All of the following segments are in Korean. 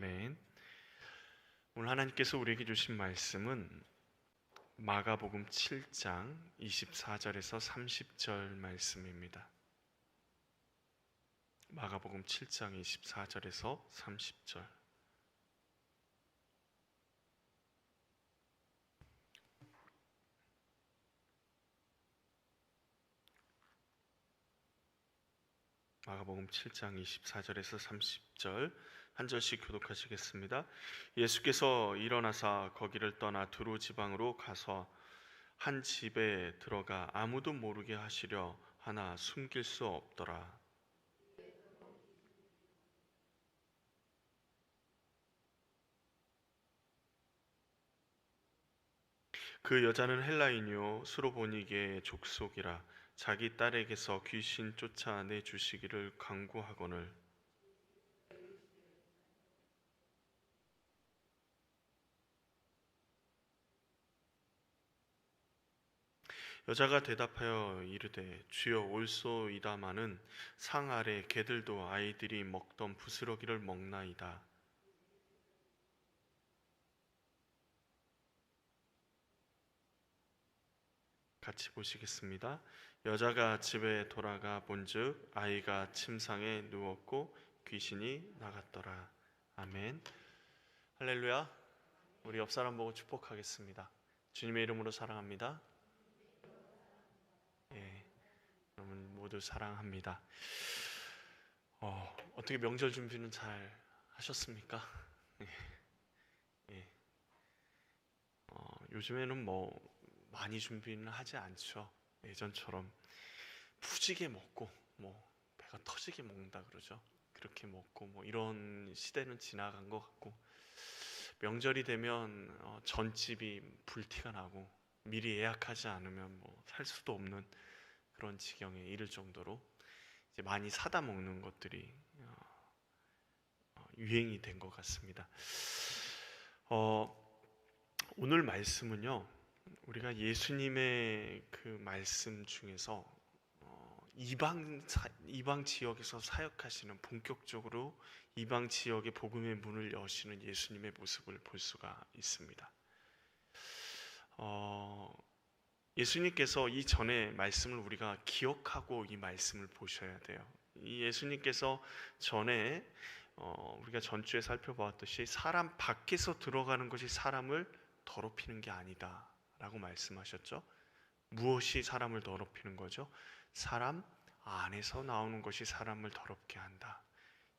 아멘. 오늘 하나님께서 우리에게 주신 말씀은 마가복음 7장 24절에서 30절 말씀입니다. 마가복음 7장 24절에서 30절. 마가복음 7장 24절에서 30절 한 절씩 교독하시겠습니다. 예수께서 일어나사 거기를 떠나 두로 지방으로 가서 한 집에 들어가 아무도 모르게 하시려 하나 숨길 수 없더라. 그 여자는 헬라인이요 수로보니게의 족속이라 자기 딸에게서 귀신 쫓아내 주시기를 간구하거늘 여자가 대답하여 이르되 주여 올소이다마는 상 아래 개들도 아이들이 먹던 부스러기를 먹나이다. 같이 보시겠습니다. 여자가 집에 돌아가 본즉 아이가 침상에 누웠고 귀신이 나갔더라. 아멘. 할렐루야. 우리 옆 사람 보고 축복하겠습니다. 주님의 이름으로 사랑합니다. 예, 여러분 모두 사랑합니다. 어떻게 명절 준비는 잘 하셨습니까? 예, 예. 요즘에는 많이 준비는 하지 않죠. 예전처럼 푸지게 먹고 배가 터지게 먹는다 그러죠. 그렇게 먹고 이런 시대는 지나간 것 같고 명절이 되면 전집이 불티가 나고 미리 예약하지 않으면 살 수도 없는 그런 지경에 이를 정도로 이제 많이 사다 먹는 것들이 유행이 된 것 같습니다. 오늘 말씀은요, 우리가 예수님의 그 말씀 중에서 이방 지역에서 사역하시는, 본격적으로 이방 지역의 복음의 문을 여시는 예수님의 모습을 볼 수가 있습니다. 예수님께서 이 전의 말씀을 우리가 기억하고 이 말씀을 보셔야 돼요. 이 예수님께서 전에 우리가 전주에 살펴보았듯이 사람 밖에서 들어가는 것이 사람을 더럽히는 게 아니다 라고 말씀하셨죠. 무엇이 사람을 더럽히는 거죠? 사람 안에서 나오는 것이 사람을 더럽게 한다.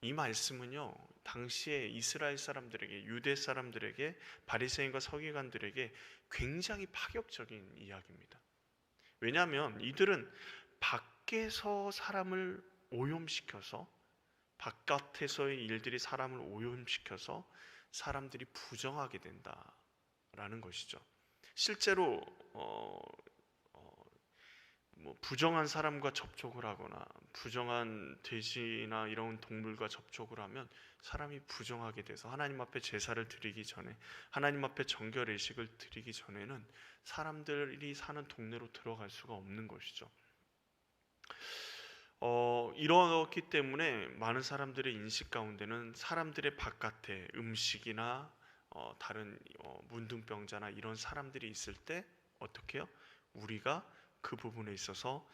이 말씀은요, 당시에 이스라엘 사람들에게, 유대 사람들에게, 바리새인과 서기관들에게 굉장히 파격적인 이야기입니다. 왜냐하면 이들은 밖에서 사람을 오염시켜서, 바깥에서의 일들이 사람을 오염시켜서 사람들이 부정하게 된다라는 것이죠. 실제로 부정한 사람과 접촉을 하거나 부정한 돼지나 이런 동물과 접촉을 하면 사람이 부정하게 돼서 하나님 앞에 제사를 드리기 전에, 하나님 앞에 정결 예식을 드리기 전에는 사람들이 사는 동네로 들어갈 수가 없는 것이죠. 이렇기 때문에 많은 사람들의 인식 가운데는 사람들의 바깥에 음식이나 다른 문둥병자나 이런 사람들이 있을 때 어떻게 해요? 우리가 그 부분에 있어서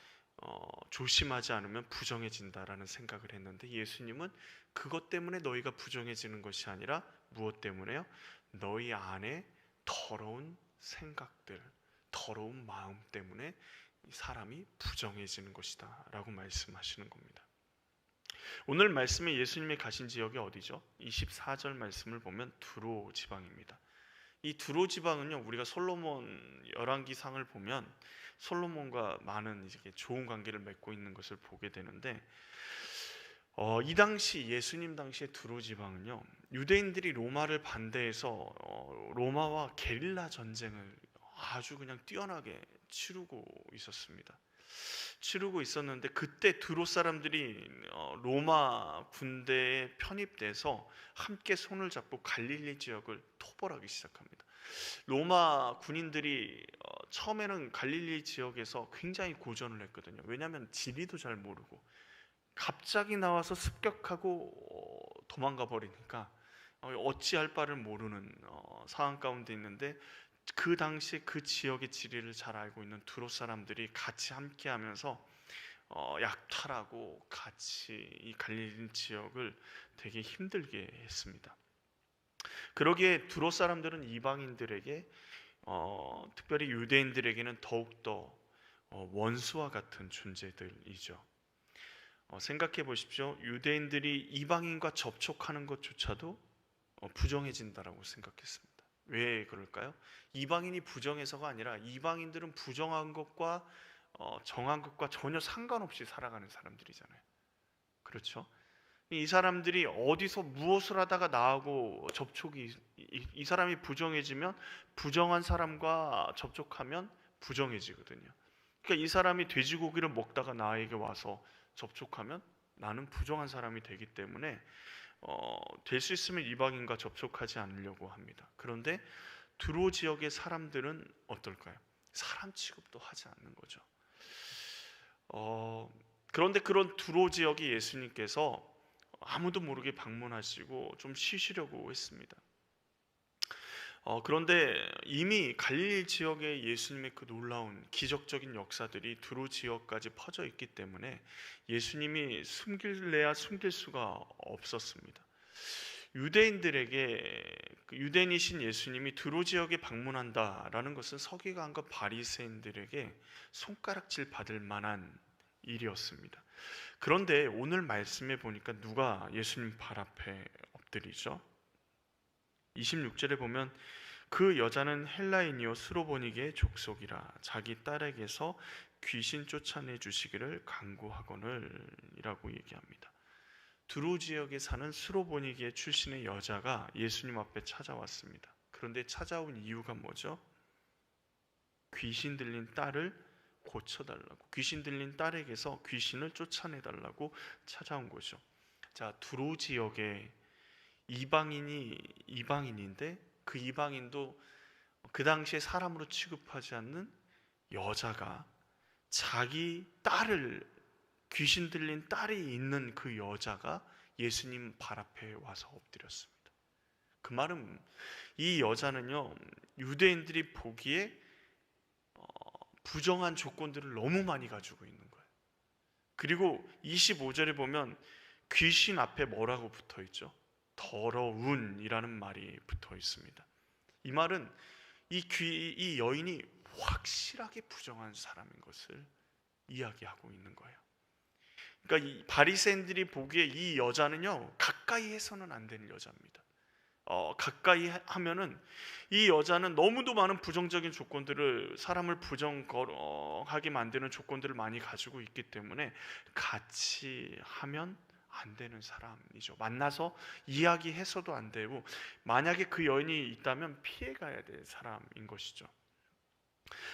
조심하지 않으면 부정해진다라는 생각을 했는데, 예수님은 그것 때문에 너희가 부정해지는 것이 아니라 무엇 때문에요? 너희 안에 더러운 생각들, 더러운 마음 때문에 사람이 부정해지는 것이다 라고 말씀하시는 겁니다. 오늘 말씀에 예수님이 가신 지역이 어디죠? 24절 말씀을 보면 두로 지방입니다. 이 두로 지방은요, 우리가 솔로몬 열왕기상을 보면 솔로몬과 많은 이렇게 좋은 관계를 맺고 있는 것을 보게 되는데, 이 당시 예수님 당시의 두로 지방은요, 유대인들이 로마를 반대해서 로마와 게릴라 전쟁을 아주 그냥 뛰어나게 치르고 있었는데, 그때 두로 사람들이 로마 군대에 편입돼서 함께 손을 잡고 갈릴리 지역을 토벌하기 시작합니다. 로마 군인들이 처음에는 갈릴리 지역에서 굉장히 고전을 했거든요. 왜냐하면 지리도 잘 모르고 갑자기 나와서 습격하고 도망가 버리니까 어찌할 바를 모르는 상황 가운데 있는데, 그 당시 그 지역의 지리를 잘 알고 있는 두롯 사람들이 같이 함께하면서 약탈하고 같이 이 갈릴리 지역을 되게 힘들게 했습니다. 그러기에 두롯 사람들은 이방인들에게, 특별히 유대인들에게는 더욱더 원수와 같은 존재들이죠. 생각해 보십시오. 유대인들이 이방인과 접촉하는 것조차도 부정해진다라고 생각했습니다. 왜 그럴까요? 이방인이 부정해서가 아니라 이방인들은 부정한 것과 정한 것과 전혀 상관없이 살아가는 사람들이잖아요. 그렇죠? 이 사람들이 어디서 무엇을 하다가 나하고 접촉이, 이 사람이 부정해지면 부정한 사람과 접촉하면 부정해지거든요. 그러니까 이 사람이 돼지고기를 먹다가 나에게 와서 접촉하면 나는 부정한 사람이 되기 때문에 될 수 있으면 이방인과 접촉하지 않으려고 합니다. 그런데 두로 지역의 사람들은 어떨까요? 사람 취급도 하지 않는 거죠. 그런데 그런 두로 지역이 예수님께서 아무도 모르게 방문하시고 좀 쉬시려고 했습니다. 그런데 이미 갈릴리 지역에 예수님의 그 놀라운 기적적인 역사들이 두로 지역까지 퍼져 있기 때문에 예수님이 숨길래야 숨길 수가 없었습니다. 유대인들에게, 유대인이신 예수님이 두로 지역에 방문한다라는 것은 서기관과 바리새인들에게 손가락질 받을 만한 일이었습니다. 그런데 오늘 말씀에 보니까 누가 예수님 발 앞에 엎드리죠? 26절에 보면 그 여자는 헬라인이요 스로보니게의 족속이라 자기 딸에게서 귀신 쫓아내 주시기를 간구하거늘 이라고 얘기합니다. 두로 지역에 사는 스로보니게 출신의 여자가 예수님 앞에 찾아왔습니다. 그런데 찾아온 이유가 뭐죠? 귀신 들린 딸을 고쳐달라고, 귀신 들린 딸에게서 귀신을 쫓아내달라고 찾아온 거죠. 자, 두로 지역에 이방인인데 그 이방인도 그 당시에 사람으로 취급하지 않는 여자가 자기 딸을, 귀신 들린 딸이 있는 그 여자가 예수님 발 앞에 와서 엎드렸습니다. 그 말은 이 여자는요, 유대인들이 보기에 부정한 조건들을 너무 많이 가지고 있는 거예요. 그리고 25절에 보면 귀신 앞에 뭐라고 붙어 있죠? 더러운이라는 말이 붙어 있습니다. 이 말은 이 여인이 확실하게 부정한 사람인 것을 이야기하고 있는 거예요. 그러니까 이 바리새인들이 보기에 이 여자는요, 가까이 해서는 안 되는 여자입니다. 가까이 하면은 이 여자는 너무도 많은 부정적인 조건들을, 사람을 부정하게 만드는 조건들을 많이 가지고 있기 때문에 같이 하면 안 되는 사람이죠. 만나서 이야기해서도 안 되고, 만약에 그 여인이 있다면 피해가야 될 사람인 것이죠.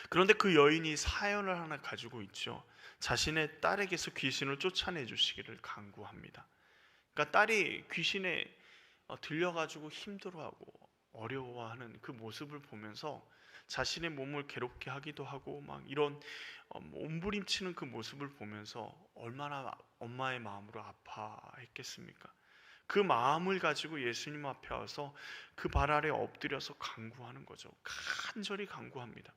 그런데 그 여인이 사연을 하나 가지고 있죠. 자신의 딸에게서 귀신을 쫓아내 주시기를 간구합니다. 그러니까 딸이 귀신에 들려가지고 힘들어하고 어려워하는 그 모습을 보면서 자신의 몸을 괴롭게 하기도 하고 막 이런 몸부림치는 그 모습을 보면서 얼마나 엄마의 마음으로 아파했겠습니까? 그 마음을 가지고 예수님 앞에 와서 그 발 아래 엎드려서 간구하는 거죠. 간절히 간구합니다.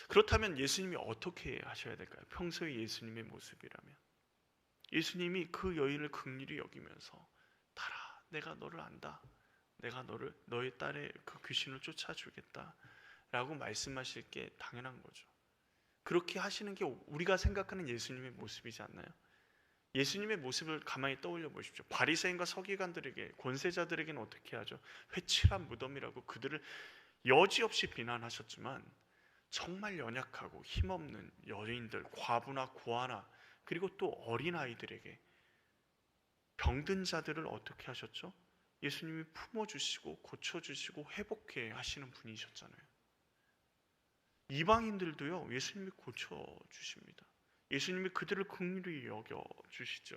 그렇다면 예수님이 어떻게 하셔야 될까요? 평소의 예수님의 모습이라면 예수님이 그 여인을 긍휼히 여기면서 달아, 내가 너를 안다. 내가 너의 딸의 그 귀신을 쫓아주겠다 라고 말씀하실 게 당연한 거죠. 그렇게 하시는 게 우리가 생각하는 예수님의 모습이지 않나요? 예수님의 모습을 가만히 떠올려 보십시오. 바리새인과 서기관들에게, 권세자들에게는 어떻게 하죠? 회칠한 무덤이라고 그들을 여지없이 비난하셨지만 정말 연약하고 힘없는 여인들, 과부나 고아나, 그리고 또 어린아이들에게, 병든 자들을 어떻게 하셨죠? 예수님이 품어주시고 고쳐주시고 회복해 하시는 분이셨잖아요. 이방인들도요, 예수님이 고쳐주십니다. 예수님이 그들을 긍휼히 여겨주시죠.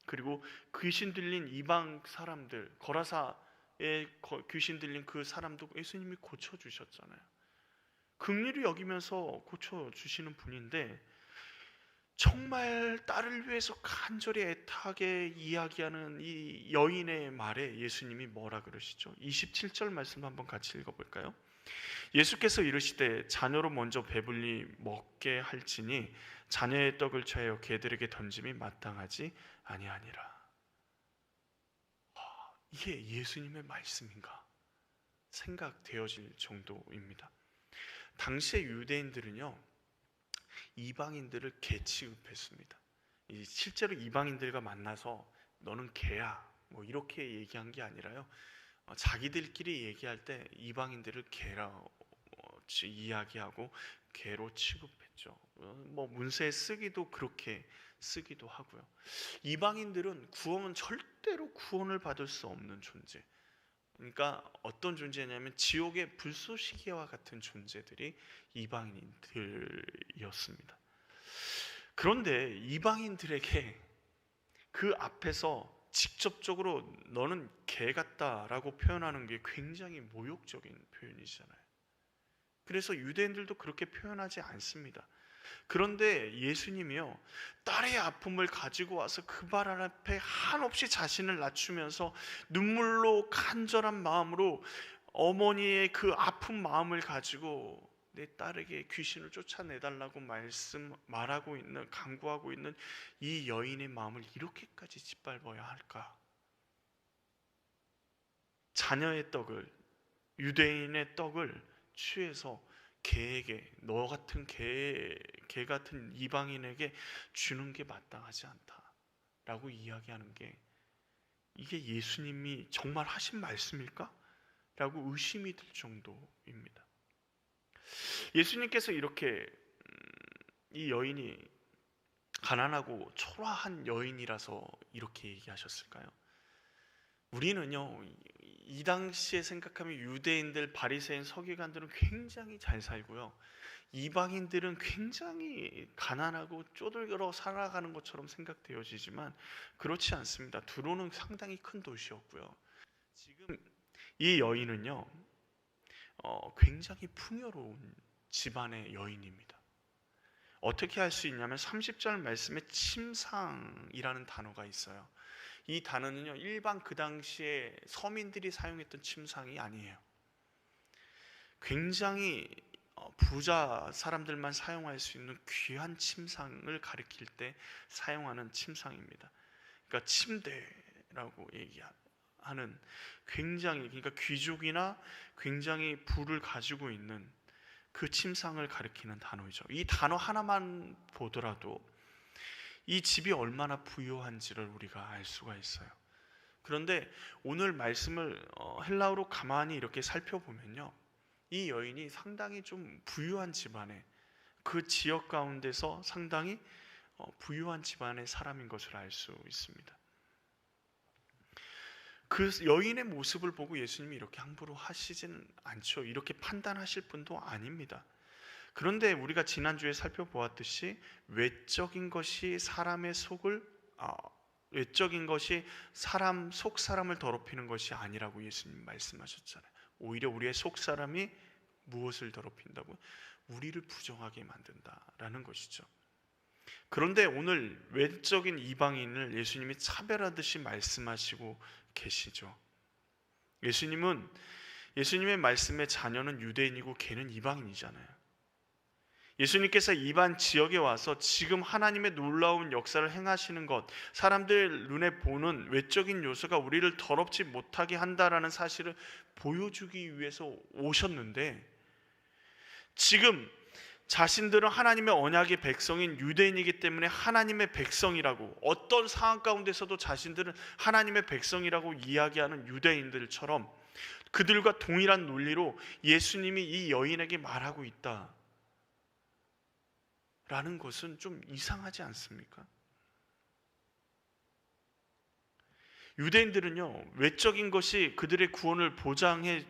그리고 귀신 들린 이방 사람들, 거라사에 귀신 들린 그 사람도 예수님이 고쳐주셨잖아요. 긍휼히 여기면서 고쳐주시는 분인데, 정말 딸을 위해서 간절히 애타게 이야기하는 이 여인의 말에 예수님이 뭐라 그러시죠? 27절 말씀 한번 같이 읽어볼까요? 예수께서 이르시되 자녀로 먼저 배불리 먹게 할지니 자녀의 떡을 취하여 개들에게 던짐이 마땅하지 아니하니라. 이게 예수님의 말씀인가 생각되어질 정도입니다. 당시의 유대인들은요, 이방인들을 개 취급했습니다. 실제로 이방인들과 만나서 너는 개야 뭐 이렇게 얘기한 게 아니라요, 자기들끼리 얘기할 때 이방인들을 개라고 이야기하고 개로 취급했죠. 뭐 문서에 쓰기도 그렇게 쓰기도 하고요. 이방인들은 절대로 구원을 받을 수 없는 존재. 그러니까 어떤 존재냐면 지옥의 불쏘시개와 같은 존재들이 이방인들이었습니다. 그런데 이방인들에게 그 앞에서 직접적으로 너는 개 같다라고 표현하는 게 굉장히 모욕적인 표현이잖아요. 그래서 유대인들도 그렇게 표현하지 않습니다. 그런데 예수님이요, 딸의 아픔을 가지고 와서 그 발 앞에 한없이 자신을 낮추면서 눈물로 간절한 마음으로 어머니의 그 아픈 마음을 가지고 내 딸에게 귀신을 쫓아내달라고 말하고 있는, 간구하고 있는 이 여인의 마음을 이렇게까지 짓밟아야 할까? 자녀의 떡을, 유대인의 떡을 취해서 개에게, 너 같은 개 같은 이방인에게 주는 게 마땅하지 않다라고 이야기하는 게, 이게 예수님이 정말 하신 말씀일까? 라고 의심이 들 정도입니다. 예수님께서 이렇게 이 여인이 가난하고 초라한 여인이라서 이렇게 얘기하셨을까요? 우리는요, 이 당시에 생각하면 유대인들, 바리새인, 서기관들은 굉장히 잘 살고요, 이방인들은 굉장히 가난하고 쪼들겨 살아가는 것처럼 생각되어지지만 그렇지 않습니다. 두로는 상당히 큰 도시였고요. 지금 이 여인은요, 굉장히 풍요로운 집안의 여인입니다. 어떻게 할 수 있냐면 30절 말씀에 침상이라는 단어가 있어요. 이 단어는요, 일반 그 당시에 서민들이 사용했던 침상이 아니에요. 굉장히 부자 사람들만 사용할 수 있는 귀한 침상을 가리킬 때 사용하는 침상입니다. 그러니까 침대라고 얘기하는, 굉장히, 그러니까 귀족이나 굉장히 부를 가지고 있는 그 침상을 가리키는 단어이죠. 이 단어 하나만 보더라도 이 집이 얼마나 부유한지를 우리가 알 수가 있어요. 그런데 오늘 말씀을 헬라어로 가만히 이렇게 살펴보면요, 이 여인이 상당히 좀 부유한 집안에, 그 지역 가운데서 상당히 부유한 집안의 사람인 것을 알 수 있습니다. 그 여인의 모습을 보고 예수님이 이렇게 함부로 하시진 않죠. 이렇게 판단하실 분도 아닙니다. 그런데 우리가 지난주에 살펴보았듯이 외적인 것이 외적인 것이 사람 속 사람을 더럽히는 것이 아니라고 예수님 말씀하셨잖아요. 오히려 우리의 속 사람이 무엇을 더럽힌다고? 우리를 부정하게 만든다라는 것이죠. 그런데 오늘 외적인 이방인을 예수님이 차별하듯이 말씀하시고 계시죠. 예수님의 말씀에 자녀는 유대인이고 개는 이방인이잖아요. 예수님께서 이반 지역에 와서 지금 하나님의 놀라운 역사를 행하시는 것, 사람들 눈에 보는 외적인 요소가 우리를 더럽지 못하게 한다라는 사실을 보여주기 위해서 오셨는데, 지금 자신들은 하나님의 언약의 백성인 유대인이기 때문에 하나님의 백성이라고, 어떤 상황 가운데서도 자신들은 하나님의 백성이라고 이야기하는 유대인들처럼 그들과 동일한 논리로 예수님이 이 여인에게 말하고 있다 라는 것은 좀 이상하지 않습니까? 유대인들은요, 외적인 것이 그들의 구원을 보장해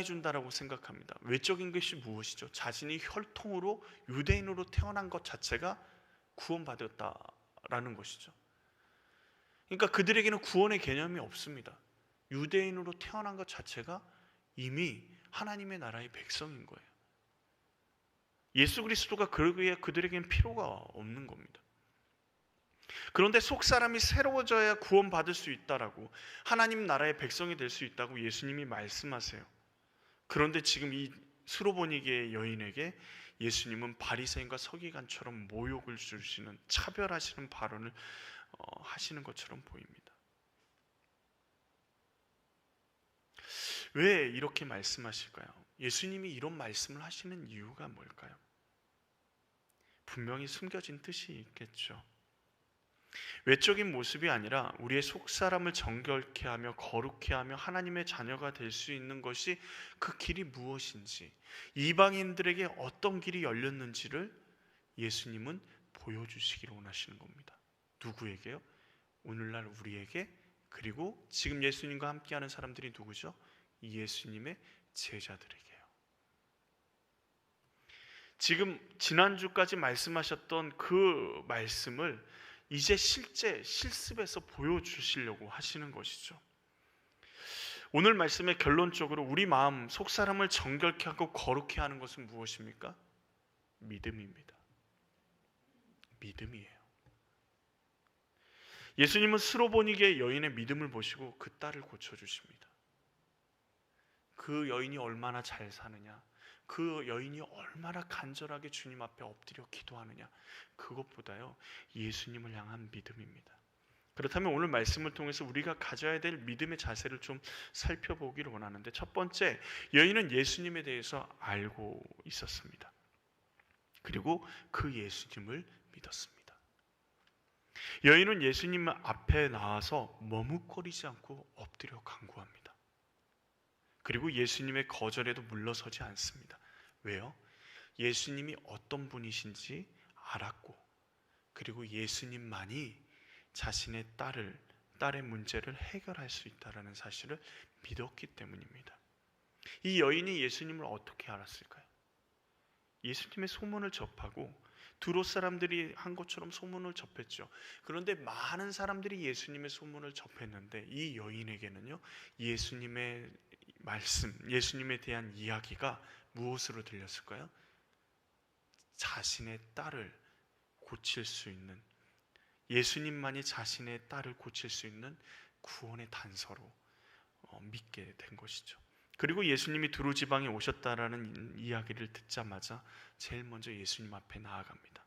준다라고 생각합니다. 외적인 것이 무엇이죠? 자신이 혈통으로 유대인으로 태어난 것 자체가 구원받았다라는 것이죠. 그러니까 그들에게는 구원의 개념이 없습니다. 유대인으로 태어난 것 자체가 이미 하나님의 나라의 백성인 거예요. 예수 그리스도가 그들에겐 필요가 없는 겁니다. 그런데 속사람이 새로워져야 구원받을 수 있다라고, 하나님 나라의 백성이 될 수 있다고 예수님이 말씀하세요. 그런데 지금 이 수로보니게의 여인에게 예수님은 바리새인과 서기관처럼 모욕을 주시는, 차별하시는 발언을 하시는 것처럼 보입니다. 왜 이렇게 말씀하실까요? 예수님이 이런 말씀을 하시는 이유가 뭘까요? 분명히 숨겨진 뜻이 있겠죠. 외적인 모습이 아니라 우리의 속사람을 정결케 하며 거룩케 하며 하나님의 자녀가 될 수 있는 것이, 그 길이 무엇인지, 이방인들에게 어떤 길이 열렸는지를 예수님은 보여주시기를 원하시는 겁니다. 누구에게요? 오늘날 우리에게, 그리고 지금 예수님과 함께하는 사람들이 누구죠? 예수님의 제자들에게요. 지금 지난주까지 말씀하셨던 그 말씀을 이제 실제 실습에서 보여주시려고 하시는 것이죠. 오늘 말씀의 결론적으로 우리 마음 속사람을 정결케 하고 거룩케 하는 것은 무엇입니까? 믿음입니다. 믿음이에요. 예수님은 스로보니게 여인의 믿음을 보시고 그 딸을 고쳐주십니다. 그 여인이 얼마나 잘 사느냐, 그 여인이 얼마나 간절하게 주님 앞에 엎드려 기도하느냐, 그것보다요 예수님을 향한 믿음입니다. 그렇다면 오늘 말씀을 통해서 우리가 가져야 될 믿음의 자세를 좀 살펴보기를 원하는데, 첫 번째, 여인은 예수님에 대해서 알고 있었습니다. 그리고 그 예수님을 믿었습니다. 여인은 예수님 앞에 나와서 머뭇거리지 않고 엎드려 간구합니다. 그리고 예수님의 거절에도 물러서지 않습니다. 왜요? 예수님이 어떤 분이신지 알았고, 그리고 예수님만이 자신의 딸의 문제를 해결할 수 있다는 사실을 믿었기 때문입니다. 이 여인이 예수님을 어떻게 알았을까요? 예수님의 소문을 접하고 두로 사람들이 한 것처럼 소문을 접했죠. 그런데 많은 사람들이 예수님의 소문을 접했는데 이 여인에게는요, 예수님의 말씀, 예수님에 대한 이야기가 무엇으로 들렸을까요? 자신의 딸을 고칠 수 있는, 예수님만이 자신의 딸을 고칠 수 있는 구원의 단서로 믿게 된 것이죠. 그리고 예수님이 두로 지방에 오셨다라는 이야기를 듣자마자 제일 먼저 예수님 앞에 나아갑니다.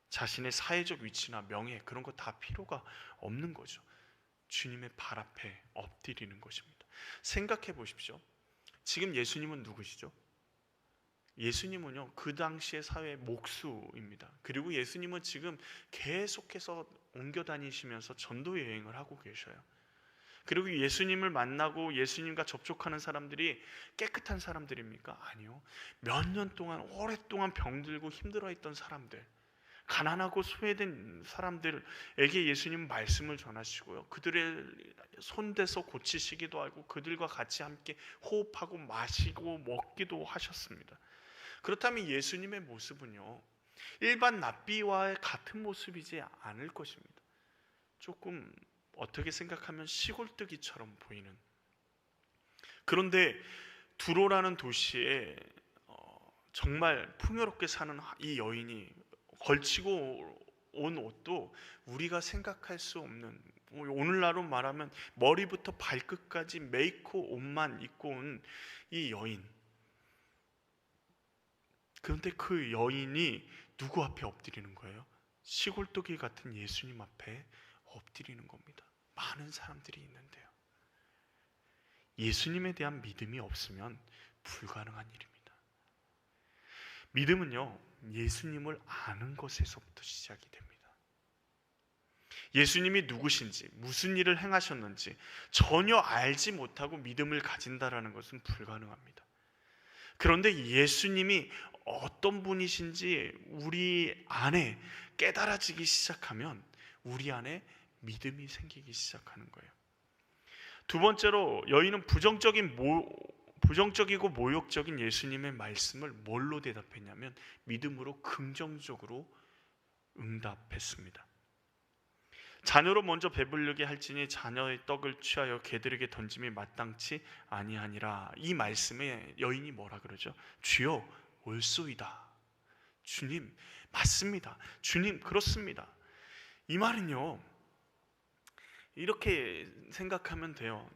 자신의 사회적 위치나 명예, 그런 거 다 필요가 없는 거죠. 주님의 발 앞에 엎드리는 것입니다. 생각해 보십시오. 지금 예수님은 누구시죠? 예수님은요, 그 당시의 사회의 목수입니다. 그리고 예수님은 지금 계속해서 옮겨 다니시면서 전도 여행을 하고 계셔요. 그리고 예수님을 만나고 예수님과 접촉하는 사람들이 깨끗한 사람들입니까? 아니요. 몇 년 동안 오랫동안 병들고 힘들어했던 사람들, 가난하고 소외된 사람들에게 예수님 말씀을 전하시고요, 그들의 손대서 고치시기도 하고 그들과 같이 함께 호흡하고 마시고 먹기도 하셨습니다. 그렇다면 예수님의 모습은요, 일반 랍비와의 같은 모습이지 않을 것입니다. 조금 어떻게 생각하면 시골뜨기처럼 보이는. 그런데 두로라는 도시에 정말 풍요롭게 사는 이 여인이 걸치고 온 옷도 우리가 생각할 수 없는, 오늘날로 말하면 머리부터 발끝까지 메이커 옷만 입고 온 이 여인. 그런데 그 여인이 누구 앞에 엎드리는 거예요? 시골뜨기 같은 예수님 앞에 엎드리는 겁니다. 많은 사람들이 있는데요. 예수님에 대한 믿음이 없으면 불가능한 일입니다. 믿음은요, 예수님을 아는 것에서부터 시작이 됩니다. 예수님이 누구신지, 무슨 일을 행하셨는지 전혀 알지 못하고 믿음을 가진다라는 것은 불가능합니다. 그런데 예수님이 어떤 분이신지 우리 안에 깨달아지기 시작하면 우리 안에 믿음이 생기기 시작하는 거예요. 두 번째로, 여인은 부정적이고 모욕적인 예수님의 말씀을 뭘로 대답했냐면 믿음으로 긍정적으로 응답했습니다. 자녀로 먼저 배부르게 할지니 자녀의 떡을 취하여 개들에게 던짐이 마땅치 아니하니라. 이 말씀에 여인이 뭐라 그러죠? 주여, 올소이다. 주님, 맞습니다. 주님, 그렇습니다. 이 말은요, 이렇게 생각하면 돼요.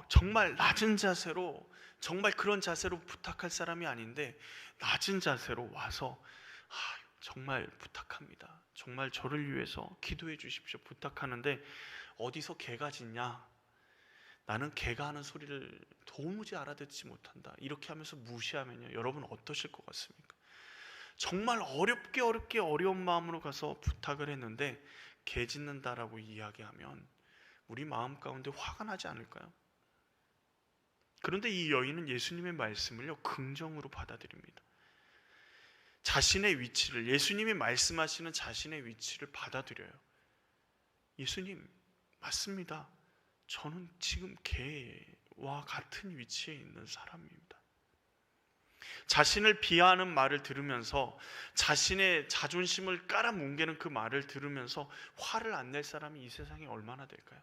정말 낮은 자세로, 정말 그런 자세로 부탁할 사람이 아닌데 낮은 자세로 와서 정말 부탁합니다. 정말 저를 위해서 기도해 주십시오. 부탁하는데 어디서 개가 짖냐? 나는 개가 하는 소리를 도무지 알아듣지 못한다. 이렇게 하면서 무시하면요, 여러분 어떠실 것 같습니까? 정말 어렵게 어려운 마음으로 가서 부탁을 했는데 개 짖는다라고 이야기하면 우리 마음 가운데 화가 나지 않을까요? 그런데 이 여인은 예수님의 말씀을요, 긍정으로 받아들입니다. 자신의 위치를, 예수님이 말씀하시는 자신의 위치를 받아들여요. 예수님, 맞습니다. 저는 지금 개와 같은 위치에 있는 사람입니다. 자신을 비하하는 말을 들으면서, 자신의 자존심을 깔아뭉개는 그 말을 들으면서 화를 안 낼 사람이 이 세상에 얼마나 될까요?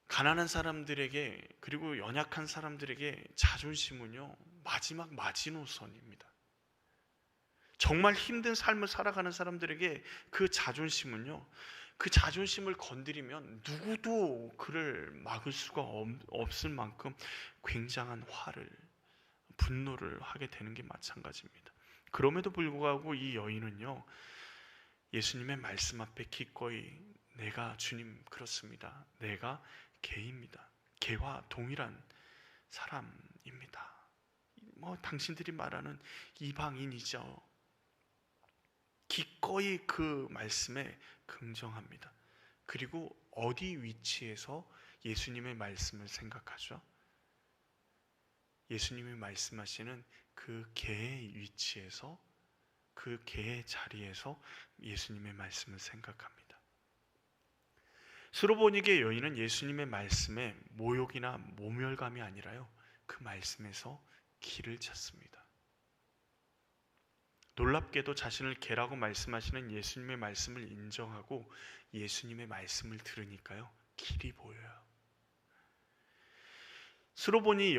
가난한 사람들에게, 그리고 연약한 사람들에게 자존심은요, 마지막 마지노선입니다. 정말 힘든 삶을 살아가는 사람들에게 그 자존심은요, 그 자존심을 건드리면 누구도 그를 막을 수가 없을 만큼 굉장한 화를, 분노를 하게 되는 게 마찬가지입니다. 그럼에도 불구하고 이 여인은요, 예수님의 말씀 앞에 기꺼이 내가 주님 그렇습니다. 내가 개입니다. 개와 동일한 사람입니다. 당신들이 말하는 이방인이죠. 기꺼이 그 말씀에 긍정합니다. 그리고 어디 위치에서 예수님의 말씀을 생각하죠? 예수님이 말씀하시는 그 개의 위치에서, 그 개의 자리에서 예수님의 말씀을 생각합니다. 스로보니게 여인은 예수님의 말씀에 모욕이나 모멸감이 아니라요, 그 말씀에서 길을 찾습니다. 놀랍게도 자신을 개라고 말씀하시는 예수님의 말씀을 인정하고 예수님의 말씀을 들으니까요, 길이 보여요. 스로보니게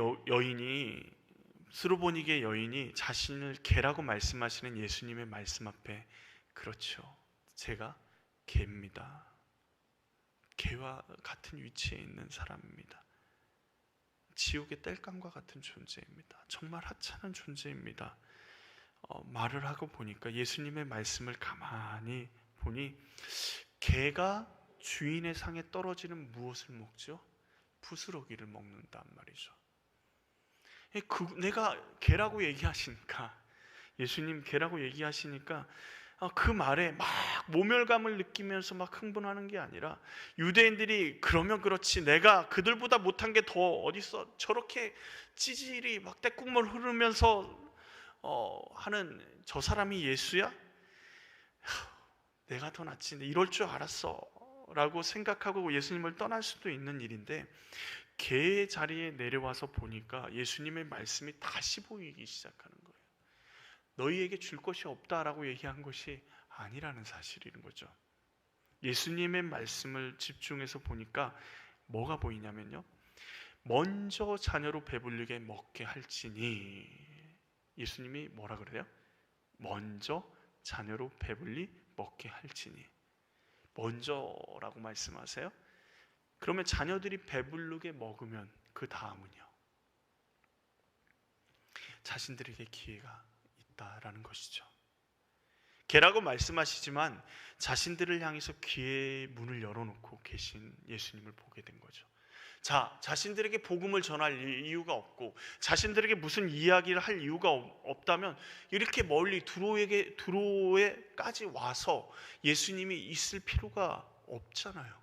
여인이 자신을 개라고 말씀하시는 예수님의 말씀 앞에, 그렇죠, 제가 개입니다. 개와 같은 위치에 있는 사람입니다. 지옥의 땔감과 같은 존재입니다. 정말 하찮은 존재입니다. 말을 하고 보니까, 예수님의 말씀을 가만히 보니, 개가 주인의 상에 떨어지는 무엇을 먹죠? 부스러기를 먹는단 말이죠. 내가 개라고 얘기하시니까, 예수님 개라고 얘기하시니까 그 말에 막 모멸감을 느끼면서 막 흥분하는 게 아니라, 유대인들이 그러면 그렇지, 내가 그들보다 못한 게 더 어딨어, 저렇게 찌질이 막 떼국물 흐르면서 하는 저 사람이 예수야? 내가 더 낫지, 이럴 줄 알았어 라고 생각하고 예수님을 떠날 수도 있는 일인데, 개의 자리에 내려와서 보니까 예수님의 말씀이 다시 보이기 시작하는 거예요. 너희에게 줄 것이 없다라고 얘기한 것이 아니라는 사실인 거죠. 예수님의 말씀을 집중해서 보니까 뭐가 보이냐면요, 먼저 자녀로 배불리게 먹게 할지니, 예수님이 뭐라 그래요? 먼저 자녀로 배불리 먹게 할지니. 먼저라고 말씀하세요. 그러면 자녀들이 배부르게 먹으면 그 다음은요, 자신들에게 기회가 있다라는 것이죠. 개라고 말씀하시지만 자신들을 향해서 기회의 문을 열어놓고 계신 예수님을 보게 된 거죠. 자신들에게 복음을 전할 이유가 없고, 자신들에게 무슨 이야기를 할 이유가 없다면 이렇게 멀리 두로에까지 와서 예수님이 있을 필요가 없잖아요.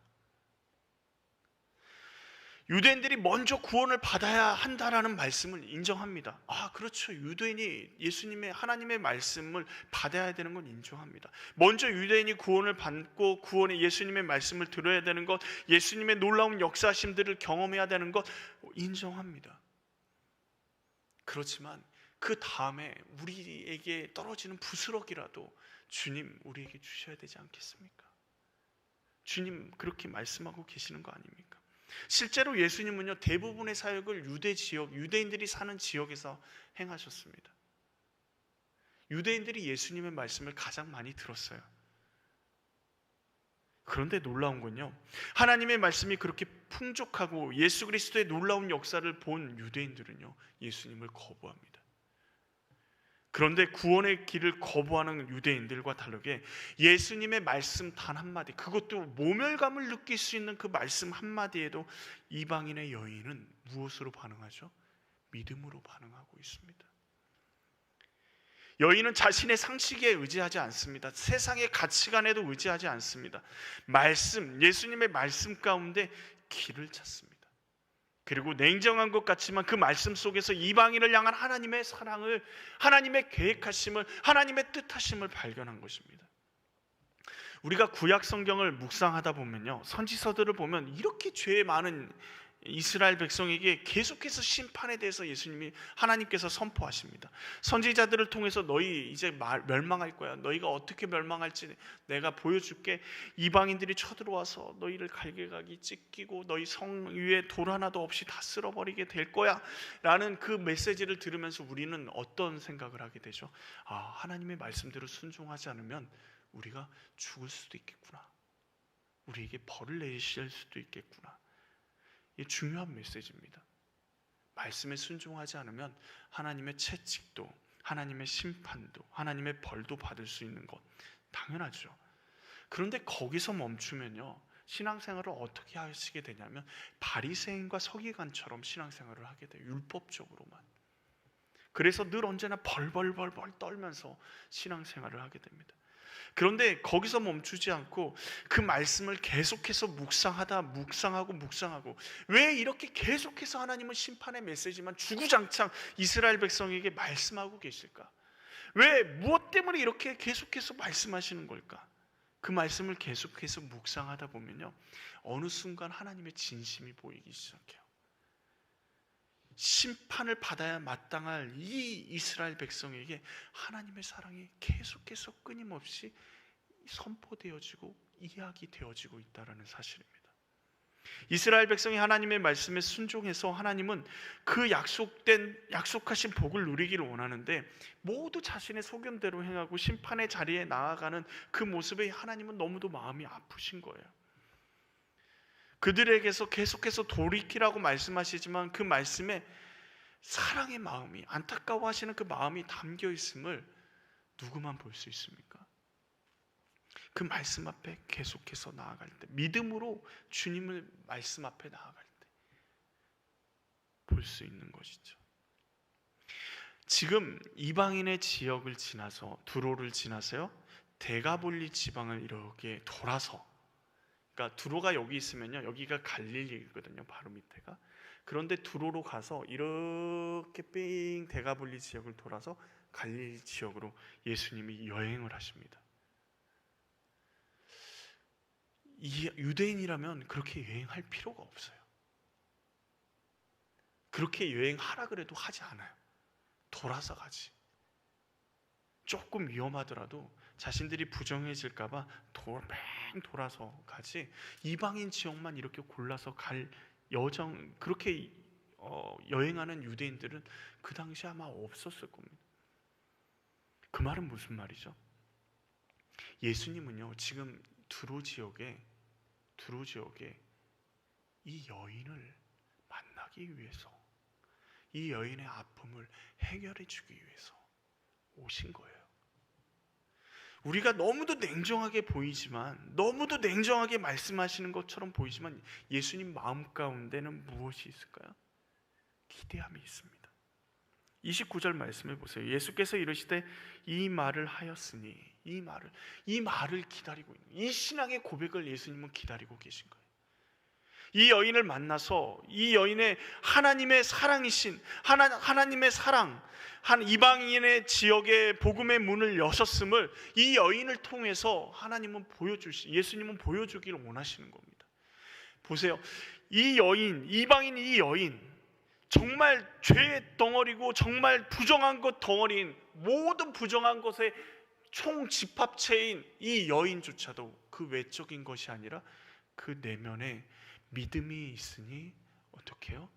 유대인들이 먼저 구원을 받아야 한다라는 말씀을 인정합니다. 그렇죠. 유대인이 예수님의, 하나님의 말씀을 받아야 되는 건 인정합니다. 먼저 유대인이 구원을 받고 구원의 예수님의 말씀을 들어야 되는 것, 예수님의 놀라운 역사심들을 경험해야 되는 것 인정합니다. 그렇지만 그 다음에 우리에게 떨어지는 부스러기라도 주님 우리에게 주셔야 되지 않겠습니까? 주님 그렇게 말씀하고 계시는 거 아닙니까? 실제로 예수님은요, 대부분의 사역을 유대인들이 사는 지역에서 행하셨습니다. 유대인들이 예수님의 말씀을 가장 많이 들었어요. 그런데 놀라운 건요, 하나님의 말씀이 그렇게 풍족하고 예수 그리스도의 놀라운 역사를 본 유대인들은요, 예수님을 거부합니다. 그런데 구원의 길을 거부하는 유대인들과 다르게 예수님의 말씀 단 한마디, 그것도 모멸감을 느낄 수 있는 그 말씀 한마디에도 이방인의 여인은 무엇으로 반응하죠? 믿음으로 반응하고 있습니다. 여인은 자신의 상식에 의지하지 않습니다. 세상의 가치관에도 의지하지 않습니다. 말씀, 예수님의 말씀 가운데 길을 찾습니다. 그리고 냉정한 것 같지만 그 말씀 속에서 이방인을 향한 하나님의 사랑을, 하나님의 계획하심을, 하나님의 뜻하심을 발견한 것입니다. 우리가 구약 성경을 묵상하다 보면요, 선지서들을 보면 이렇게 죄 많은 이스라엘 백성에게 계속해서 심판에 대해서 하나님께서 선포하십니다. 선지자들을 통해서 너희 이제 멸망할 거야. 너희가 어떻게 멸망할지 내가 보여줄게. 이방인들이 쳐들어와서 너희를 갈개각이 찢기고 너희 성 위에 돌 하나도 없이 다 쓸어버리게 될 거야 라는 그 메시지를 들으면서 우리는 어떤 생각을 하게 되죠? 하나님의 말씀대로 순종하지 않으면 우리가 죽을 수도 있겠구나. 우리에게 벌을 내리실 수도 있겠구나. 이 중요한 메시지입니다. 말씀에 순종하지 않으면 하나님의 채찍도, 하나님의 심판도, 하나님의 벌도 받을 수 있는 것 당연하죠. 그런데 거기서 멈추면요, 신앙생활을 어떻게 하시게 되냐면 바리새인과 서기관처럼 신앙생활을 하게 돼요. 율법적으로만. 그래서 늘 언제나 벌벌 떨면서 신앙생활을 하게 됩니다. 그런데 거기서 멈추지 않고 그 말씀을 계속해서 묵상하고 왜 이렇게 계속해서 하나님은 심판의 메시지만 주구장창 이스라엘 백성에게 말씀하고 계실까? 왜 무엇 때문에 이렇게 계속해서 말씀하시는 걸까? 그 말씀을 계속해서 묵상하다 보면요, 어느 순간 하나님의 진심이 보이기 시작해요. 심판을 받아야 마땅할 이 이스라엘 백성에게 하나님의 사랑이 계속해서 끊임없이 선포되어지고 이야기되어지고 있다는 사실입니다. 이스라엘 백성이 하나님의 말씀에 순종해서 하나님은 그 약속하신 복을 누리기를 원하는데 모두 자신의 소견대로 행하고 심판의 자리에 나아가는 그 모습에 하나님은 너무도 마음이 아프신 거예요. 그들에게서 계속해서 돌이키라고 말씀하시지만 그 말씀에 사랑의 마음이, 안타까워하시는 그 마음이 담겨 있음을 누구만 볼 수 있습니까? 그 말씀 앞에 계속해서 나아갈 때, 믿음으로 주님을 말씀 앞에 나아갈 때 볼 수 있는 것이죠. 지금 이방인의 지역을 지나서, 두로를 지나서요, 데가볼리 지방을 이렇게 돌아서, 그러니까 두로가 여기 있으면요, 여기가 갈릴리거든요, 바로 밑에가. 그런데 두로로 가서 이렇게 삥 데가볼리 지역을 돌아서 갈릴리 지역으로 예수님이 여행을 하십니다. 이 유대인이라면 그렇게 여행할 필요가 없어요. 그렇게 여행하라 그래도 하지 않아요. 돌아서 가지. 조금 위험하더라도 자신들이 부정해질까봐 돌아서 가지, 이방인 지역만 이렇게 골라서 갈 그렇게 여행하는 유대인들은 그 당시 아마 없었을 겁니다. 그 말은 무슨 말이죠? 예수님은요, 지금 두로 지역에 이 여인을 만나기 위해서, 이 여인의 아픔을 해결해 주기 위해서 오신 거예요. 우리가 너무도 냉정하게 보이지만, 너무도 냉정하게 말씀하시는 것처럼 보이지만 예수님 마음 가운데는 무엇이 있을까요? 기대함이 있습니다. 29절 말씀해 보세요. 예수께서 이르시되 이 말을 하였으니, 이 말을 기다리고 있는, 이 신앙의 고백을 예수님은 기다리고 계신 거예요. 이 여인을 만나서 이 여인의 하나님의 사랑이신 하나님의 사랑, 한 이방인의 지역에 복음의 문을 여셨음을 이 여인을 통해서 예수님은 보여주기를 원하시는 겁니다. 보세요. 이 여인, 이방인 이 여인, 정말 죄의 덩어리고 정말 부정한 것 덩어리인, 모든 부정한 것의 총 집합체인 이 여인조차도 그 외적인 것이 아니라 그 내면에 믿음이 있으니 어떻게 해요?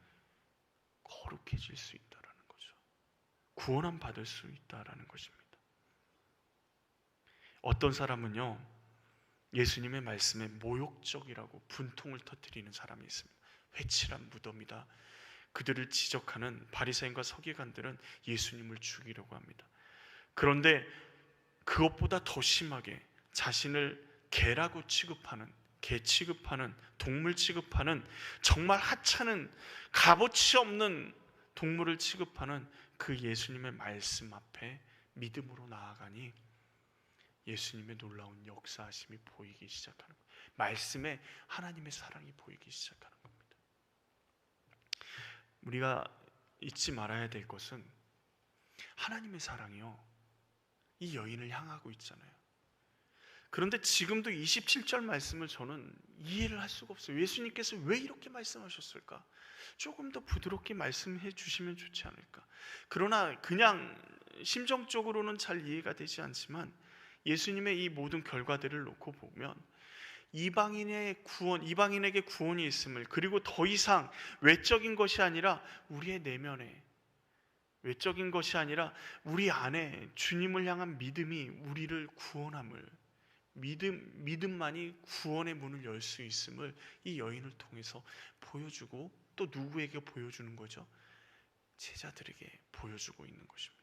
거룩해질 수 있다라는 거죠. 구원함 받을 수 있다라는 것입니다. 어떤 사람은요, 예수님의 말씀에 모욕적이라고 분통을 터뜨리는 사람이 있습니다. 회칠한 무덤이다. 그들을 지적하는 바리새인과 서기관들은 예수님을 죽이려고 합니다. 그런데 그것보다 더 심하게 자신을 개라고 취급하는, 개 취급하는, 동물 취급하는, 정말 하찮은 값어치 없는 동물을 취급하는 그 예수님의 말씀 앞에 믿음으로 나아가니 예수님의 놀라운 역사하심이 보이기 시작하는 거예요. 말씀에 하나님의 사랑이 보이기 시작하는 겁니다. 우리가 잊지 말아야 될 것은 하나님의 사랑이요, 이 여인을 향하고 있잖아요. 그런데 지금도 27절 말씀을 저는 이해를 할 수가 없어요. 예수님께서 왜 이렇게 말씀하셨을까? 조금 더 부드럽게 말씀해 주시면 좋지 않을까? 그러나 그냥 심정적으로는 잘 이해가 되지 않지만 예수님의 이 모든 결과들을 놓고 보면 이방인의 구원, 이방인에게 구원이 있음을, 그리고 더 이상 외적인 것이 아니라 우리의 내면에, 외적인 것이 아니라 우리 안에 주님을 향한 믿음이 우리를 구원함을, 믿음만이 구원의 문을 열 수 있음을 이 여인을 통해서 보여주고, 또 누구에게 보여주는 거죠? 제자들에게 보여주고 있는 것입니다.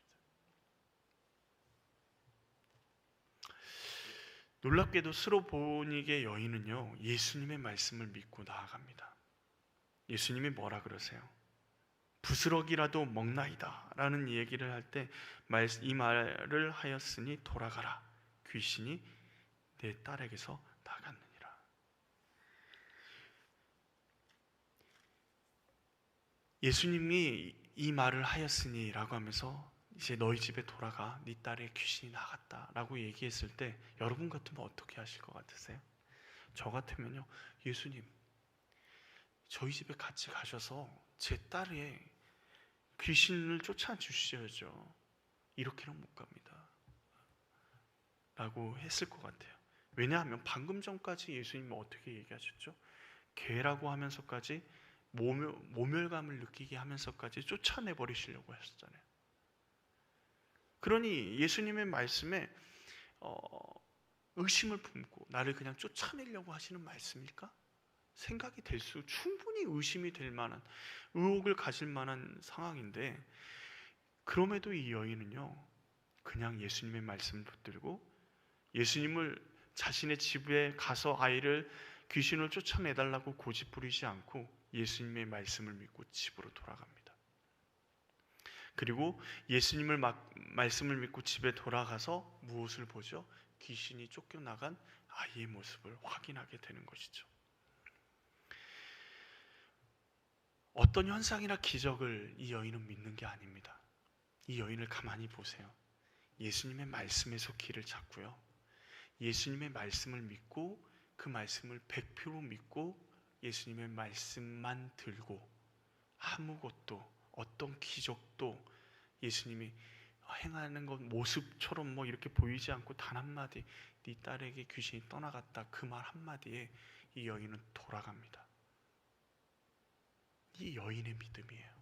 놀랍게도 스로보니게 여인은요, 예수님의 말씀을 믿고 나아갑니다. 예수님이 뭐라 그러세요? 부스럭이라도 먹나이다 라는 얘기를 할 때 이 말을 하였으니 돌아가라, 귀신이 내 딸에게서 나갔느니라. 예수님이 이 말을 하였으니 라고 하면서 이제 너희 집에 돌아가, 네 딸의 귀신이 나갔다 라고 얘기했을 때 여러분 같으면 어떻게 하실 것 같으세요? 저 같으면요, 예수님 저희 집에 같이 가셔서 제 딸의 귀신을 쫓아주셔야죠. 이렇게는 못 갑니다 라고 했을 것 같아요. 왜냐하면 방금 전까지 예수님은 어떻게 얘기하셨죠? 개라고 하면서까지 모멸감을 느끼게 하면서까지 쫓아내버리시려고 하셨잖아요. 그러니 예수님의 말씀에 의심을 품고 나를 그냥 쫓아내려고 하시는 말씀일까? 생각이 될 수, 충분히 의심이 될 만한, 의혹을 가질 만한 상황인데, 그럼에도 이 여인은요, 그냥 예수님의 말씀을 붙들고 예수님을 자신의 집에 가서 아이를, 귀신을 쫓아내달라고 고집 부리지 않고 예수님의 말씀을 믿고 집으로 돌아갑니다. 그리고 예수님을 말씀을 믿고 집에 돌아가서 무엇을 보죠? 귀신이 쫓겨나간 아이의 모습을 확인하게 되는 것이죠. 어떤 현상이나 기적을 이 여인은 믿는 게 아닙니다. 이 여인을 가만히 보세요. 예수님의 말씀에서 길을 찾고요, 예수님의 말씀을 믿고 그 말씀을 100% 믿고 예수님의 말씀만 들고 아무것도, 어떤 기적도 예수님이 행하는 것 모습처럼 이렇게 보이지 않고 단 한마디, 네 딸에게 귀신이 떠나갔다, 그 말 한마디에 이 여인은 돌아갑니다. 이 여인의 믿음이에요.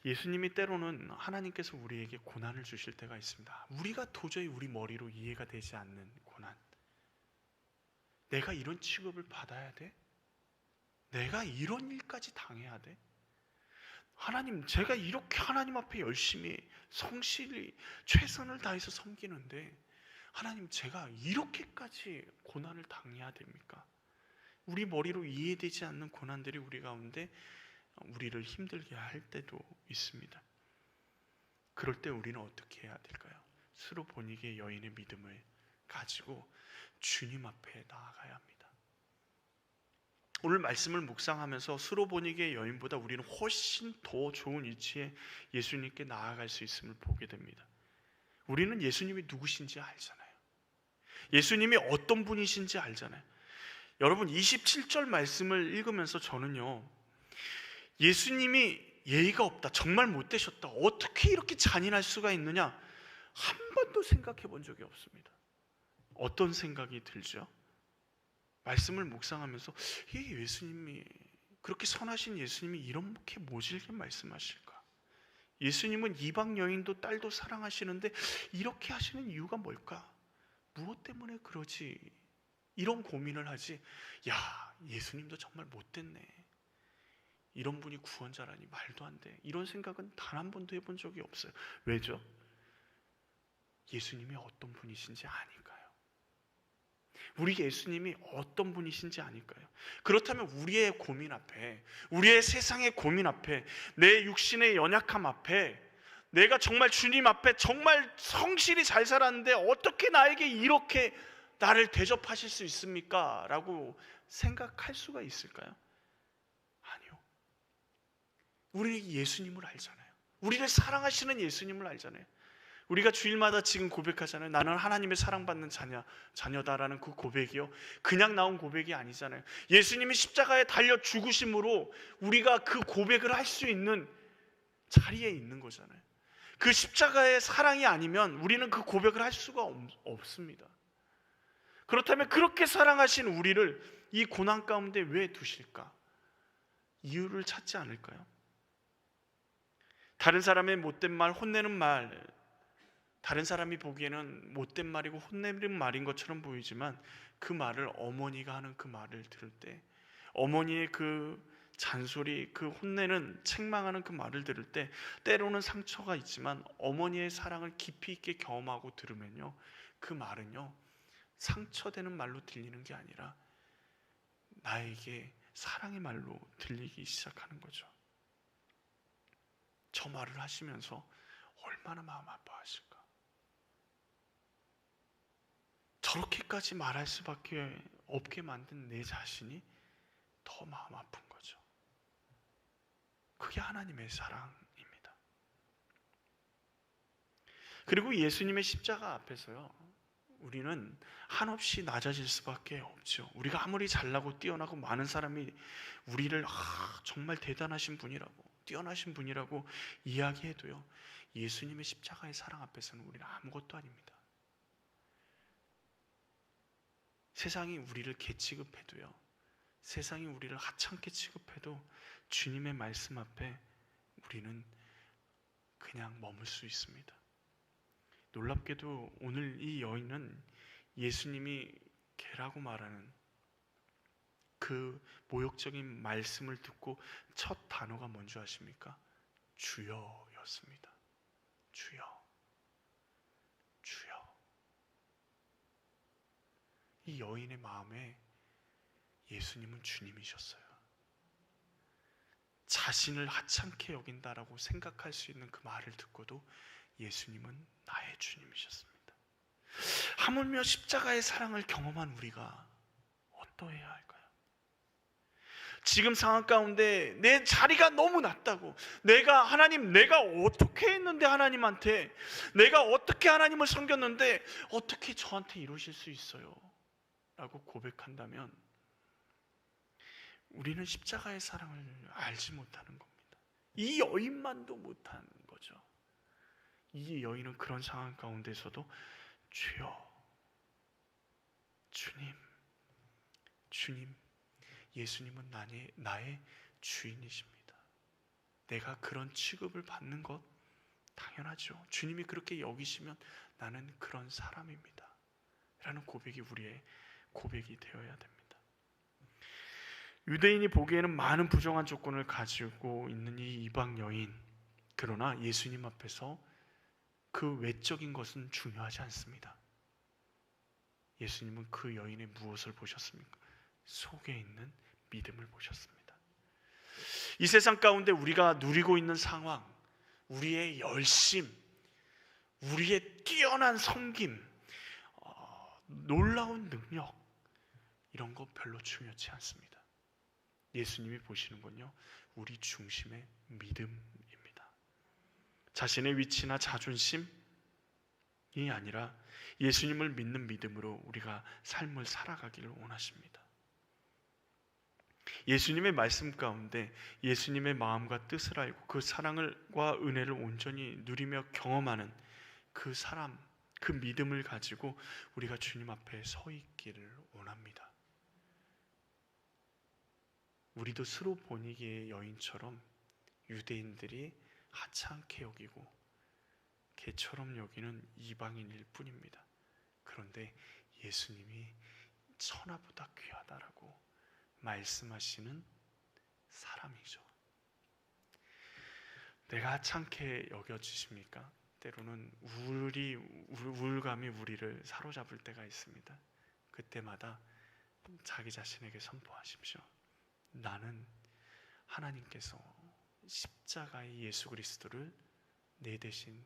예수님이 때로는, 하나님께서 우리에게 고난을 주실 때가 있습니다. 우리가 도저히 우리 머리로 이해가 되지 않는 고난. 내가 이런 취급을 받아야 돼? 내가 이런 일까지 당해야 돼? 하나님, 제가 이렇게 하나님 앞에 열심히 성실히 최선을 다해서 섬기는데 하나님, 제가 이렇게까지 고난을 당해야 됩니까? 우리 머리로 이해되지 않는 고난들이 우리 가운데 우리를 힘들게 할 때도 있습니다. 그럴 때 우리는 어떻게 해야 될까요? 스로보니게 여인의 믿음을 가지고 주님 앞에 나아가야 합니다. 오늘 말씀을 묵상하면서 스로보니게 여인보다 우리는 훨씬 더 좋은 위치에 예수님께 나아갈 수 있음을 보게 됩니다. 우리는 예수님이 누구신지 알잖아요. 예수님이 어떤 분이신지 알잖아요. 여러분, 27절 말씀을 읽으면서 저는요, 예수님이 예의가 없다, 정말 못되셨다, 어떻게 이렇게 잔인할 수가 있느냐, 한 번도 생각해 본 적이 없습니다. 어떤 생각이 들죠? 말씀을 묵상하면서 이 예수님이, 그렇게 선하신 예수님이 이렇게 모질게 말씀하실까? 예수님은 이방 여인도 딸도 사랑하시는데 이렇게 하시는 이유가 뭘까? 무엇 때문에 그러지? 이런 고민을 하지. 야, 예수님도 정말 못됐네. 이런 분이 구원자라니 말도 안 돼. 이런 생각은 단 한 번도 해본 적이 없어요. 왜죠? 예수님이 어떤 분이신지 아니까요. 우리 예수님이 어떤 분이신지 아닐까요? 그렇다면 우리의 고민 앞에, 우리의 세상의 고민 앞에, 내 육신의 연약함 앞에, 내가 정말 주님 앞에 정말 성실히 잘 살았는데 어떻게 나에게 이렇게 나를 대접하실 수 있습니까? 라고 생각할 수가 있을까요? 아니요. 우리는 예수님을 알잖아요. 우리를 사랑하시는 예수님을 알잖아요. 우리가 주일마다 지금 고백하잖아요. 나는 하나님의 사랑받는 자녀다라는 그 고백이요, 그냥 나온 고백이 아니잖아요. 예수님이 십자가에 달려 죽으심으로 우리가 그 고백을 할 수 있는 자리에 있는 거잖아요. 그 십자가의 사랑이 아니면 우리는 그 고백을 할 수가 없습니다. 그렇다면 그렇게 사랑하신 우리를 이 고난 가운데 왜 두실까? 이유를 찾지 않을까요? 다른 사람의 못된 말, 혼내는 말, 다른 사람이 보기에는 못된 말이고 혼내는 말인 것처럼 보이지만 그 말을 어머니가 하는 그 말을 들을 때, 어머니의 그 잔소리, 그 혼내는 책망하는 그 말을 들을 때 때로는 상처가 있지만 어머니의 사랑을 깊이 있게 경험하고 들으면요, 그 말은요 상처되는 말로 들리는 게 아니라 나에게 사랑의 말로 들리기 시작하는 거죠. 저 말을 하시면서 얼마나 마음 아파하실까? 저렇게까지 말할 수밖에 없게 만든 내 자신이 더 마음 아픈 거죠. 그게 하나님의 사랑입니다. 그리고 예수님의 십자가 앞에서요, 우리는 한없이 낮아질 수밖에 없죠. 우리가 아무리 잘나고 뛰어나고 많은 사람이 우리를 정말 대단하신 분이라고, 뛰어나신 분이라고 이야기해도요, 예수님의 십자가의 사랑 앞에서는 우리는 아무것도 아닙니다. 세상이 우리를 개취급해도요, 세상이 우리를 하찮게 취급해도 주님의 말씀 앞에 우리는 그냥 머물 수 있습니다. 놀랍게도 오늘 이 여인은 예수님이 개라고 말하는 그 모욕적인 말씀을 듣고 첫 단어가 뭔지 아십니까? 주여였습니다. 주여, 주여. 이 여인의 마음에 예수님은 주님이셨어요. 자신을 하찮게 여긴다라고 생각할 수 있는 그 말을 듣고도 예수님은 나의 주님이셨습니다. 하물며 십자가의 사랑을 경험한 우리가 어떠해야 할까요? 지금 상황 가운데 내 자리가 너무 낮다고, 내가 어떻게 했는데 하나님한테, 내가 어떻게 하나님을 섬겼는데 어떻게 저한테 이러실 수 있어요? 라고 고백한다면 우리는 십자가의 사랑을 알지 못하는 겁니다. 이 여인만도 못하는 거죠. 이 여인은 그런 상황 가운데서도 주여, 주님, 예수님은 나의 주인이십니다. 내가 그런 취급을 받는 것 당연하죠. 주님이 그렇게 여기시면 나는 그런 사람입니다. 라는 고백이 우리의 고백이 되어야 됩니다. 유대인이 보기에는 많은 부정한 조건을 가지고 있는 이 이방 여인, 그러나 예수님 앞에서 그 외적인 것은 중요하지 않습니다. 예수님은 그 여인의 무엇을 보셨습니까? 속에 있는 믿음을 보셨습니다. 이 세상 가운데 우리가 누리고 있는 상황, 우리의 열심, 우리의 뛰어난 섬김, 놀라운 능력, 이런 거 별로 중요치 않습니다. 예수님이 보시는 건요, 우리 중심의 믿음입니다. 자신의 위치나 자존심이 아니라 예수님을 믿는 믿음으로 우리가 삶을 살아가기를 원하십니다. 예수님의 말씀 가운데 예수님의 마음과 뜻을 알고 그 사랑과 은혜를 온전히 누리며 경험하는 그 사람, 그 믿음을 가지고 우리가 주님 앞에 서 있기를 원합니다. 우리도 스로보니게의 여인처럼 유대인들이 하찮게 여기고 개처럼 여기는 이방인일 뿐입니다. 그런데 예수님이 천하보다 귀하다라고 말씀하시는 사람이죠. 내가 하찮게 여겨주십니까? 때로는 우울감이 우리를 사로잡을 때가 있습니다. 그때마다 자기 자신에게 선포하십시오. 나는 하나님께서 십자가의 예수 그리스도를 내 대신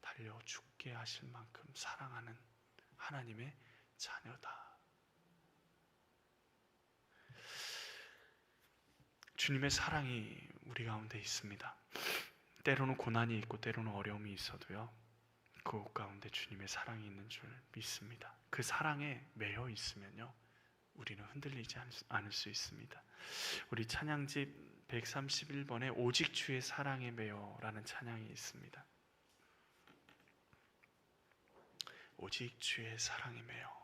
달려 죽게 하실 만큼 사랑하는 하나님의 자녀다. 주님의 사랑이 우리 가운데 있습니다. 때로는 고난이 있고 때로는 어려움이 있어도요, 그 가운데 주님의 사랑이 있는 줄 믿습니다. 그 사랑에 매여 있으면요, 우리는 흔들리지 않을 수 있습니다. 우리 찬양집 131번에 오직 주의 사랑에 매여 라는 찬양이 있습니다. 오직 주의 사랑에 매여.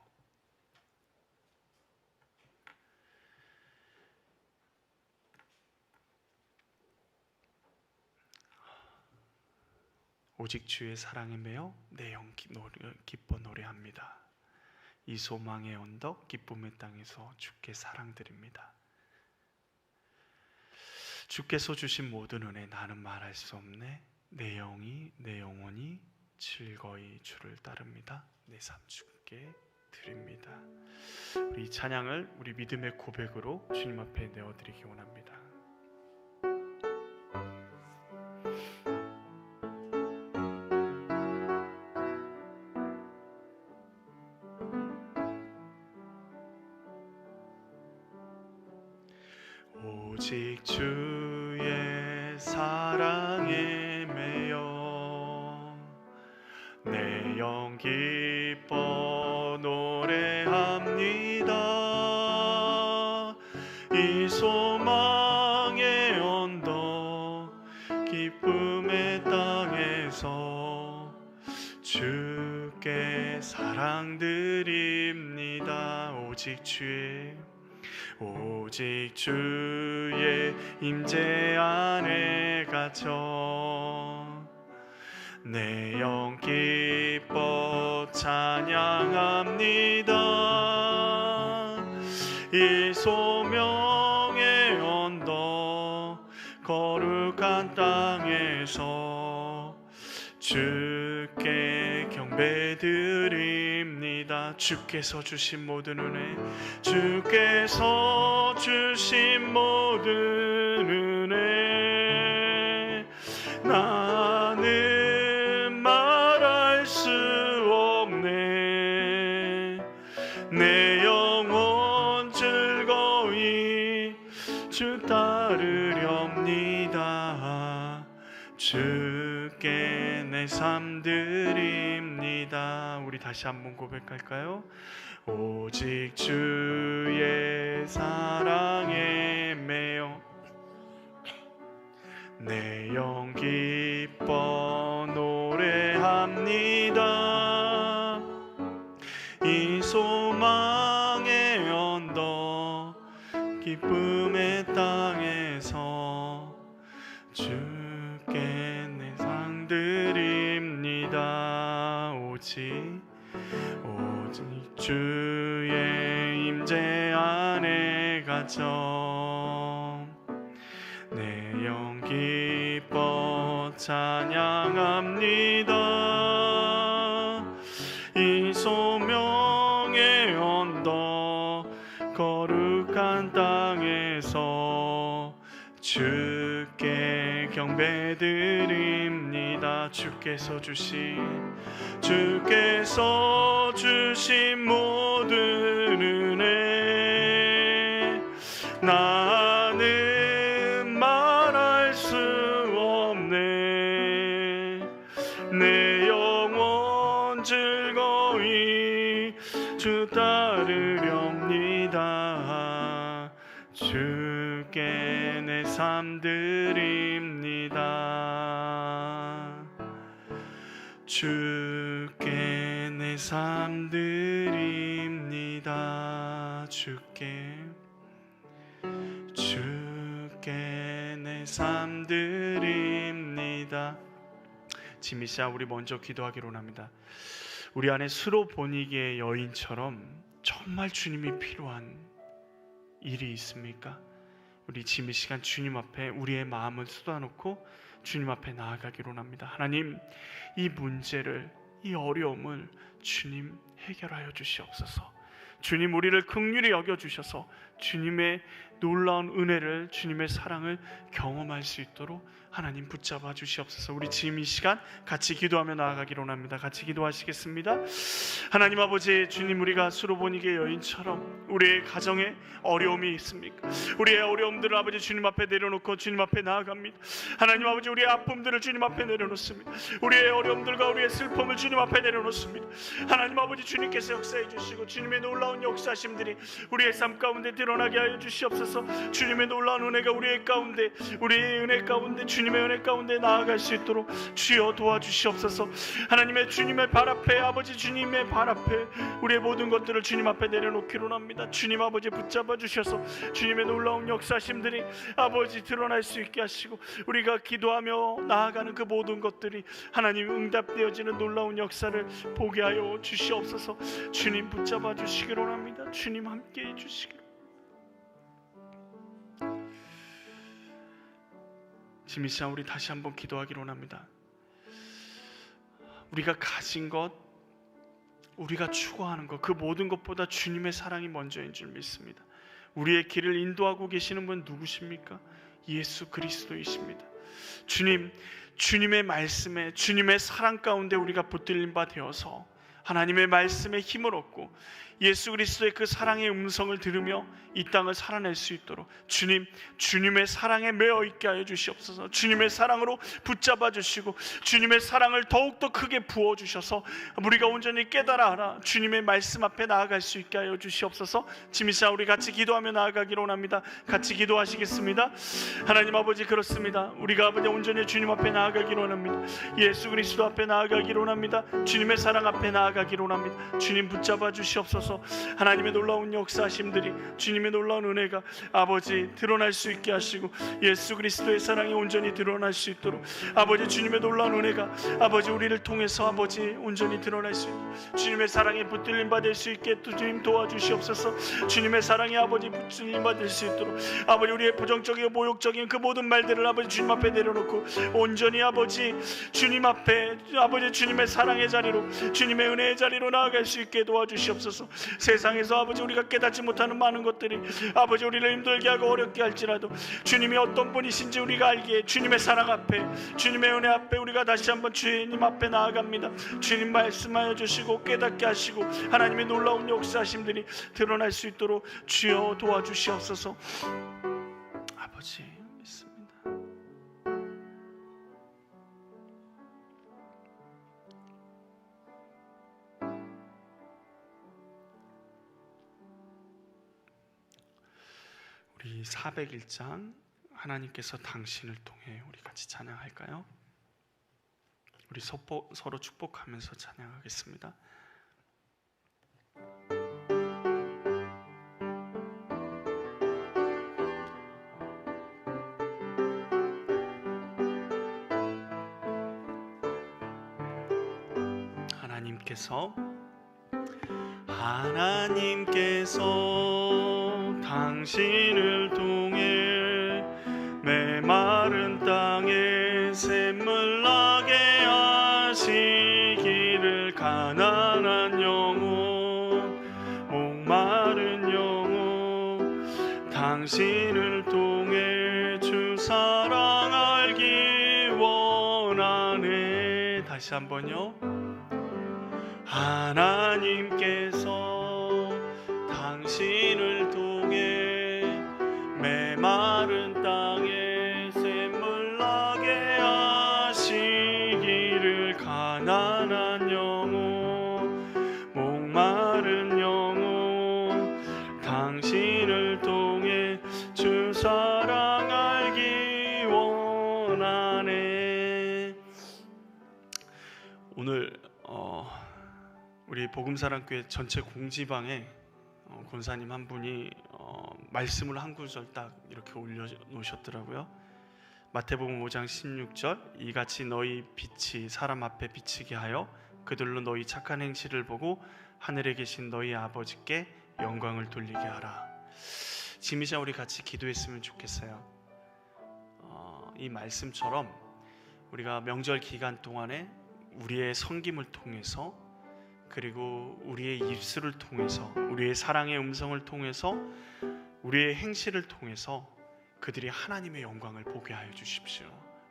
오직 주의 사랑에 매여 내 영 기뻐 노래합니다. 이 소망의 언덕 기쁨의 땅에서 주께 사랑드립니다. 주께서 주신 모든 은혜 나는 말할 수 없네. 내 영혼이 즐거이 주를 따릅니다. 내 삶 주께 드립니다. 우리 찬양을 우리 믿음의 고백으로 주님 앞에 내어드리기 원합니다. 오직 주의 사랑에 매여 내 영 기뻐 노래합니다. 이 소망의 언덕 기쁨의 땅에서 주께 사랑드립니다. 오직 주의 임재 안에 갇혀 내 영 기뻐 찬양합니다. 이 소명의 언덕 거룩한 땅에서 주께 경배드립니다. 주께서 주신 모든 은혜, 주께서 주신 모든 은혜 나는 말할 수 없네. 내 영혼 즐거이 주 따르렵니다. 주께 내 삶 드립니다. 우리 다시 한번 고백할까요? 오직 주의 사랑에 매여 내 영 기뻐 노래합니다. 이 소망의 언덕 기쁨의 땅에서 주께 내 상 드립니다. 오직 주의 임재 안에 갇혀 내 영 기뻐 찬양합니다. 이 소명의 언덕 거룩한 땅에서 주께 경배드립니다. 주께서 주신 모든 은혜 나는 말할 수 없네. 내 영혼 즐거이 주 따르렵니다. 주께 내 삶 드립니다. 주께 내 삶 드립니다. 주께 내 삶 드립니다. 기도합니다. 지미샤, 우리 먼저 기도하기로 합니다. 우리 안에 스로보니게의 여인처럼 정말 주님이 필요한 일이 있습니까? 우리 지금 이 시간 주님 앞에 우리의 마음을 쏟아놓고 주님 앞에 나아가기로 합니다. 하나님, 이 문제를, 이 어려움을 주님 해결하여 주시옵소서. 주님, 우리를 긍휼히 여겨주셔서 주님의 놀라운 은혜를, 주님의 사랑을 경험할 수 있도록 하나님 붙잡아 주시옵소서. 우리 지금 이 시간 같이 기도하며 나아가기로 합니다. 같이 기도하시겠습니다. 하나님 아버지, 주님, 우리가 스로보니게 여인처럼 우리의 가정에 어려움이 있습니까? 우리의 어려움들을 아버지 주님 앞에 내려놓고 주님 앞에 나아갑니다. 하나님 아버지, 우리의 아픔들을 주님 앞에 내려놓습니다. 우리의 어려움들과 우리의 슬픔을 주님 앞에 내려놓습니다. 하나님 아버지, 주님께서 역사해 주시고 주님의 놀라운 역사심들이 우리의 삶 가운데 드러나게 하여 주시옵소서. 주님의 놀라운 은혜가 우리의 가운데, 우리의 은혜 가운데, 주님의 은혜 가운데 나아갈 수 있도록 주여 도와주시옵소서. 하나님의 주님의 발 앞에, 아버지 주님의 발 앞에 우리의 모든 것들을 주님 앞에 내려놓기로 합니다. 주님 아버지 붙잡아 주셔서 주님의 놀라운 역사심들이 아버지 드러날 수 있게 하시고 우리가 기도하며 나아가는 그 모든 것들이 하나님 응답되어지는 놀라운 역사를 보게 하여 주시옵소서. 주님 붙잡아 주시기로 합니다. 주님 함께해 주시기로. 지금 이 시간 우리 다시 한번 기도하기로 합니다. 우리가 가진 것, 우리가 추구하는 것, 그 모든 것보다 주님의 사랑이 먼저인 줄 믿습니다. 우리의 길을 인도하고 계시는 분 누구십니까? 예수 그리스도이십니다. 주님, 주님의 말씀에, 주님의 사랑 가운데 우리가 붙들린 바 되어서 하나님의 말씀에 힘을 얻고 예수 그리스도의 그 사랑의 음성을 들으며 이 땅을 살아낼 수 있도록 주님, 주님의 사랑에 매어 있게 하여 주시옵소서. 주님의 사랑으로 붙잡아 주시고 주님의 사랑을 더욱더 크게 부어주셔서 우리가 온전히 깨달아 알아 주님의 말씀 앞에 나아갈 수 있게 하여 주시옵소서. 지금 이 시간 우리 같이 기도하며 나아가기로 합니다. 같이 기도하시겠습니다. 하나님 아버지, 그렇습니다. 우리가 아버지 온전히 주님 앞에 나아가기로 합니다. 예수 그리스도 앞에 나아가기로 합니다. 주님의 사랑 앞에 나아가기로 합니다. 주님 붙잡아 주시옵소서. 하나님의 놀라운 역사심들이, 주님의 놀라운 은혜가 아버지 드러날 수 있게 하시고 예수 그리스도의 사랑이 온전히 드러날 수 있도록 아버지 주님의 놀라운 은혜가 아버지 우리를 통해서 아버지 온전히 드러날 수 있도록 주님의 사랑에 붙들림 받을 수 있게 주님 도와주시옵소서. 주님의 사랑에 아버지 붙들림 받을 수 있도록 아버지 우리의 부정적이고 모욕적인 그 모든 말들을 아버지 주님 앞에 내려놓고 온전히 아버지 주님 앞에 아버지 주님의 사랑의 자리로, 주님의 은혜의 자리로 나아갈 수 있게 도와주시옵소서. 세상에서 아버지 우리가 깨닫지 못하는 많은 것들이 아버지 우리를 힘들게 하고 어렵게 할지라도 주님이 어떤 분이신지 우리가 알기에 주님의 사랑 앞에, 주님의 은혜 앞에 우리가 다시 한번 주님 앞에 나아갑니다. 주님 말씀하여 주시고 깨닫게 하시고 하나님의 놀라운 역사심들이 드러날 수 있도록 주여 도와주시옵소서. 아버지 믿습니다. 우리 401장 하나님께서 당신을 통해 우리 같이 찬양할까요? 우리 서로 축복하면서 찬양하겠습니다. 하나님께서 당신을 통해 메마른 땅에 샘물 나게 하시기를, 가난한 영혼, 목마른 영혼, 당신을 통해 주 사랑 알기 원하네. 다시 한번요. 하나님께서 당신을 통해 메마른 땅에 샘물 나게 하시기를, 가난한 영혼, 목마른 영혼, 당신을 통해 주 사랑 알기 원하네. 오늘 우리 복음사랑교회 전체 공지방에 권사님 한 분이 말씀을 한 구절 딱 이렇게 올려놓으셨더라고요. 마태복음 5장 16절 이같이 너희 빛이 사람 앞에 비치게 하여 그들로 너희 착한 행실을 보고 하늘에 계신 너희 아버지께 영광을 돌리게 하라. 지금 이 시간 우리 같이 기도했으면 좋겠어요. 이 말씀처럼 우리가 명절 기간 동안에 우리의 섬김을 통해서, 그리고 우리의 입술을 통해서, 우리의 사랑의 음성을 통해서, 우리의 행실을 통해서 그들이 하나님의 영광을 보게 하여 주십시오.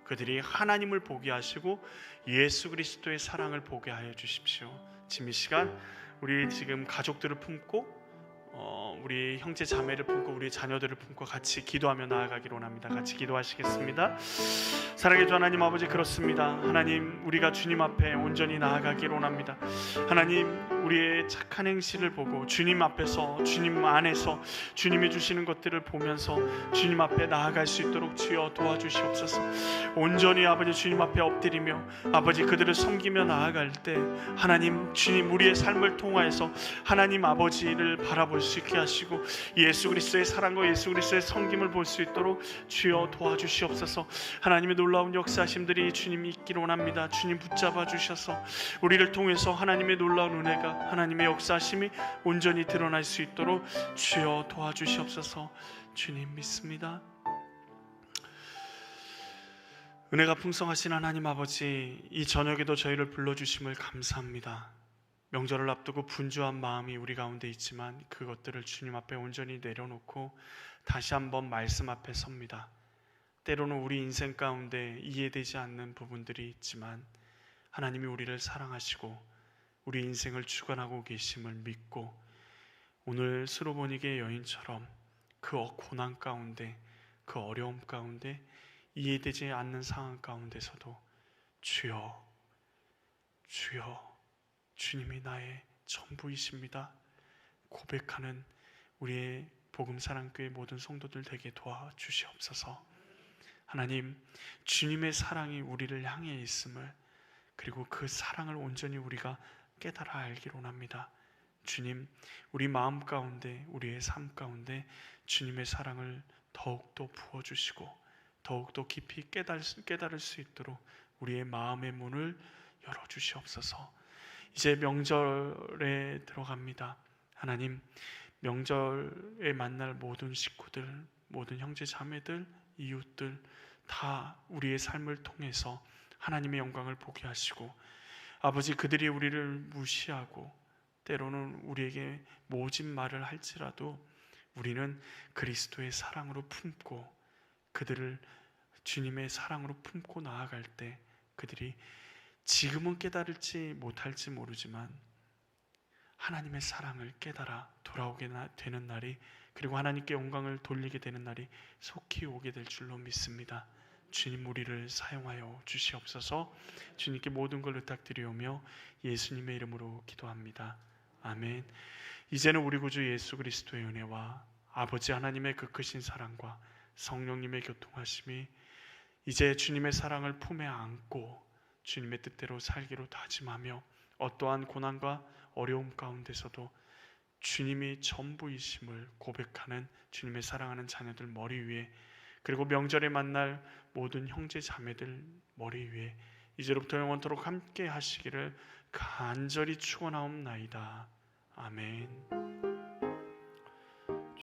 그들이 하나님을 보게 하시고 예수 그리스도의 사랑을 보게 하여 주십시오. 지금 이 시간 우리 지금 가족들을 품고 우리 형제 자매를 품고 우리 자녀들을 품고 같이 기도하며 나아가기를 원합니다. 같이 기도하시겠습니다. 사랑의 주 하나님 아버지, 그렇습니다. 하나님, 우리가 주님 앞에 온전히 나아가기를 원합니다. 하나님, 우리의 착한 행실을 보고 주님 앞에서, 주님 안에서 주님이 주시는 것들을 보면서 주님 앞에 나아갈 수 있도록 주여 도와주시옵소서. 온전히 아버지 주님 앞에 엎드리며 아버지 그들을 섬기며 나아갈 때 하나님, 주님 우리의 삶을 통하여서 하나님 아버지를 바라볼 수 있게 하시고 예수 그리스도의 사랑과 예수 그리스도의 섬김을 볼 수 있도록 주여 도와주시옵소서. 하나님의 놀라운 역사하심들이 주님이 있기를 원합니다. 주님 붙잡아 주셔서 우리를 통해서 하나님의 놀라운 은혜가, 하나님의 역사하심이 온전히 드러날 수 있도록 주여 도와주시옵소서. 주님 믿습니다. 은혜가 풍성하신 하나님 아버지, 이 저녁에도 저희를 불러주심을 감사합니다. 명절을 앞두고 분주한 마음이 우리 가운데 있지만 그것들을 주님 앞에 온전히 내려놓고 다시 한번 말씀 앞에 섭니다. 때로는 우리 인생 가운데 이해되지 않는 부분들이 있지만 하나님이 우리를 사랑하시고 우리 인생을 주관하고 계심을 믿고 오늘 스로보니게 여인처럼 그 고난 가운데, 그 어려움 가운데, 이해되지 않는 상황 가운데서도 주여, 주여, 주님이 나의 전부이십니다 고백하는 우리의 복음사랑교회 모든 성도들 되게 도와주시옵소서. 하나님, 주님의 사랑이 우리를 향해 있음을, 그리고 그 사랑을 온전히 우리가 깨달아 알기를 원합니다. 주님, 우리 마음 가운데, 우리의 삶 가운데 주님의 사랑을 더욱더 부어주시고 더욱더 깊이 깨달을 수 있도록 우리의 마음의 문을 열어주시옵소서. 이제 명절에 들어갑니다. 하나님, 명절에 만날 모든 식구들, 모든 형제 자매들, 이웃들 다 우리의 삶을 통해서 하나님의 영광을 보게 하시고 아버지, 그들이 우리를 무시하고 때로는 우리에게 모진 말을 할지라도 우리는 그리스도의 사랑으로 품고 그들을 주님의 사랑으로 품고 나아갈 때 그들이 지금은 깨달을지 못할지 모르지만 하나님의 사랑을 깨달아 돌아오게 되는 날이, 그리고 하나님께 영광을 돌리게 되는 날이 속히 오게 될 줄로 믿습니다. 주님, 우리를 사용하여 주시옵소서. 주님께 모든 걸 부탁드리오며 예수님의 이름으로 기도합니다. 아멘. 이제는 우리 구주 예수 그리스도의 은혜와 아버지 하나님의 그 크신 사랑과 성령님의 교통하심이 이제 주님의 사랑을 품에 안고 주님의 뜻대로 살기로 다짐하며 어떠한 고난과 어려움 가운데서도 주님이 전부이심을 고백하는 주님의 사랑하는 자녀들 머리 위에, 그리고 명절에 만날 모든 형제 자매들 머리 위에 이제로부터 영원토록 함께 하시기를 간절히 축원하옵나이다. 아멘.